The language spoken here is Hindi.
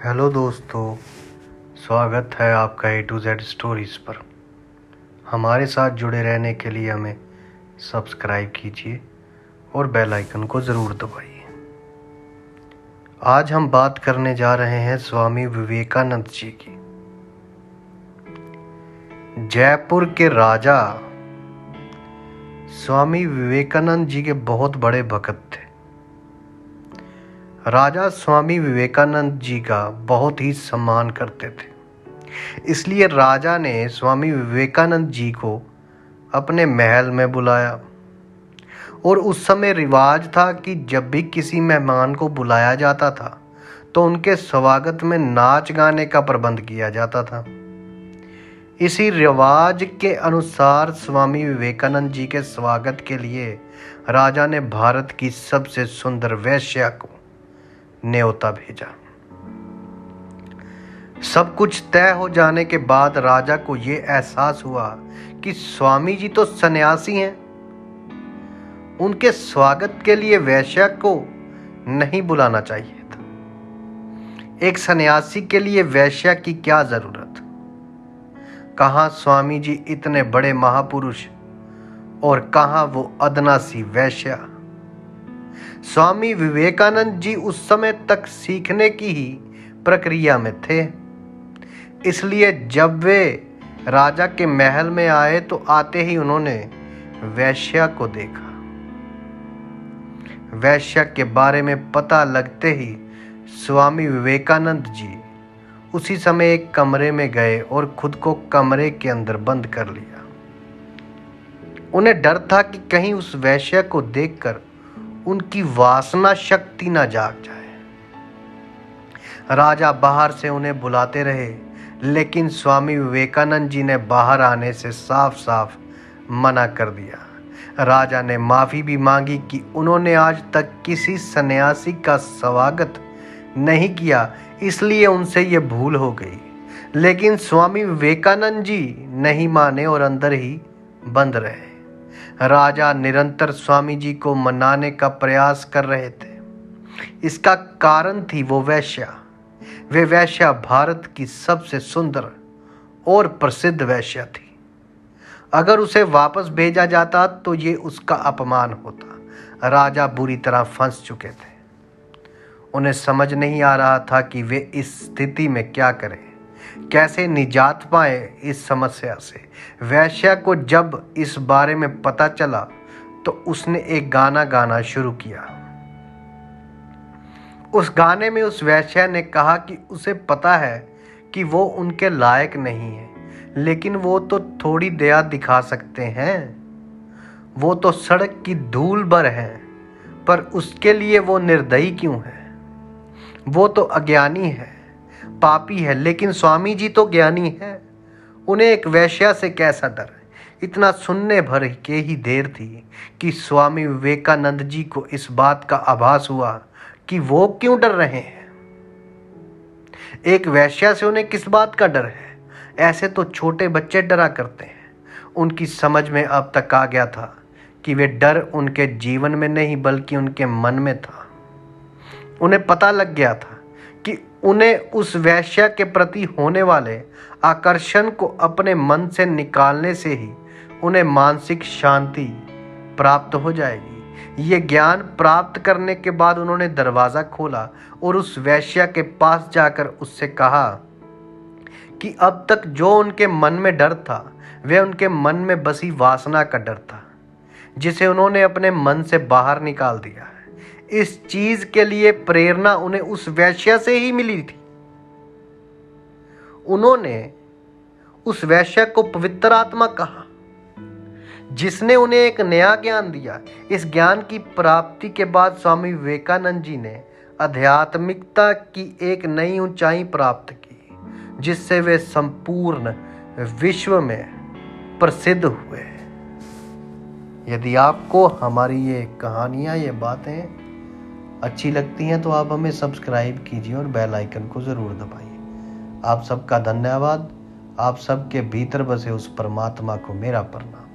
हेलो दोस्तों, स्वागत है आपका A to Z स्टोरीज पर। हमारे साथ जुड़े रहने के लिए हमें सब्सक्राइब कीजिए और बेल आइकन को ज़रूर दबाइए। आज हम बात करने जा रहे हैं स्वामी विवेकानंद जी की। जयपुर के राजा स्वामी विवेकानंद जी के बहुत बड़े भक्त थे। राजा स्वामी विवेकानंद जी का बहुत ही सम्मान करते थे, इसलिए राजा ने स्वामी विवेकानंद जी को अपने महल में बुलाया। और उस समय रिवाज था कि जब भी किसी मेहमान को बुलाया जाता था तो उनके स्वागत में नाच गाने का प्रबंध किया जाता था। इसी रिवाज के अनुसार स्वामी विवेकानंद जी के स्वागत के लिए राजा ने भारत की सबसे सुंदर वेश्या को न्योता भेजा। सब कुछ तय हो जाने के बाद राजा को यह एहसास हुआ कि स्वामी जी तो सन्यासी हैं, उनके स्वागत के लिए वेश्या को नहीं बुलाना चाहिए था। एक सन्यासी के लिए वेश्या की क्या जरूरत? कहां स्वामी जी इतने बड़े महापुरुष और कहां वो अदना सी वेश्या। स्वामी विवेकानंद जी उस समय तक सीखने की ही प्रक्रिया में थे, इसलिए जब वे राजा के महल में आए तो आते ही उन्होंने वेश्या को देखा। वेश्या के बारे में पता लगते ही स्वामी विवेकानंद जी उसी समय एक कमरे में गए और खुद को कमरे के अंदर बंद कर लिया। उन्हें डर था कि कहीं उस वेश्या को देखकर उनकी वासना शक्ति न जाग जाए। राजा बाहर से उन्हें बुलाते रहे, लेकिन स्वामी विवेकानंद जी ने बाहर आने से साफ साफ मना कर दिया। राजा ने माफी भी मांगी कि उन्होंने आज तक किसी सन्यासी का स्वागत नहीं किया, इसलिए उनसे ये भूल हो गई। लेकिन स्वामी विवेकानंद जी नहीं माने और अंदर ही बंद रहे। राजा निरंतर स्वामी जी को मनाने का प्रयास कर रहे थे। इसका कारण थी वो वेश्या। वे वेश्या भारत की सबसे सुंदर और प्रसिद्ध वेश्या थी। अगर उसे वापस भेजा जाता तो ये उसका अपमान होता। राजा बुरी तरह फंस चुके थे। उन्हें समझ नहीं आ रहा था कि वे इस स्थिति में क्या करें, कैसे निजात पाए इस समस्या से। वेश्या को जब इस बारे में पता चला तो उसने एक गाना गाना शुरू किया। उस गाने में उस वेश्या ने कहा कि उसे पता है कि वो उनके लायक नहीं है, लेकिन वो तो थोड़ी दया दिखा सकते हैं। वो तो सड़क की धूल भर है, पर उसके लिए वो निर्दयी क्यों है? वो तो अज्ञानी है, पापी है, लेकिन स्वामी जी तो ज्ञानी है। उन्हें एक वेश्या से कैसा डर? इतना सुनने भर के ही देर थी कि स्वामी विवेकानंद जी को इस बात का आभास हुआ कि वो क्यों डर रहे हैं। एक वेश्या से उन्हें किस बात का डर है? ऐसे तो छोटे बच्चे डरा करते हैं। उनकी समझ में अब तक आ गया था कि वे डर उनके जीवन में नहीं बल्कि उनके मन में था। उन्हें पता लग गया था कि उन्हें उस वेश्या के प्रति होने वाले आकर्षण को अपने मन से निकालने से ही उन्हें मानसिक शांति प्राप्त हो जाएगी। ये ज्ञान प्राप्त करने के बाद उन्होंने दरवाज़ा खोला और उस वेश्या के पास जाकर उससे कहा कि अब तक जो उनके मन में डर था वह उनके मन में बसी वासना का डर था, जिसे उन्होंने अपने मन से बाहर निकाल दिया है। इस चीज के लिए प्रेरणा उन्हें उस वेश्या से ही मिली थी। उन्होंने उस वेश्या को पवित्र आत्मा कहा, जिसने उन्हें एक नया ज्ञान दिया। इस ज्ञान की प्राप्ति के बाद स्वामी विवेकानंद जी ने आध्यात्मिकता की एक नई ऊंचाई प्राप्त की, जिससे वे संपूर्ण विश्व में प्रसिद्ध हुए। यदि आपको हमारी ये कहानियाँ, ये बातें अच्छी लगती हैं तो आप हमें सब्सक्राइब कीजिए और बेल आइकन को ज़रूर दबाइए। आप सबका धन्यवाद। आप सबके भीतर बसे उस परमात्मा को मेरा प्रणाम।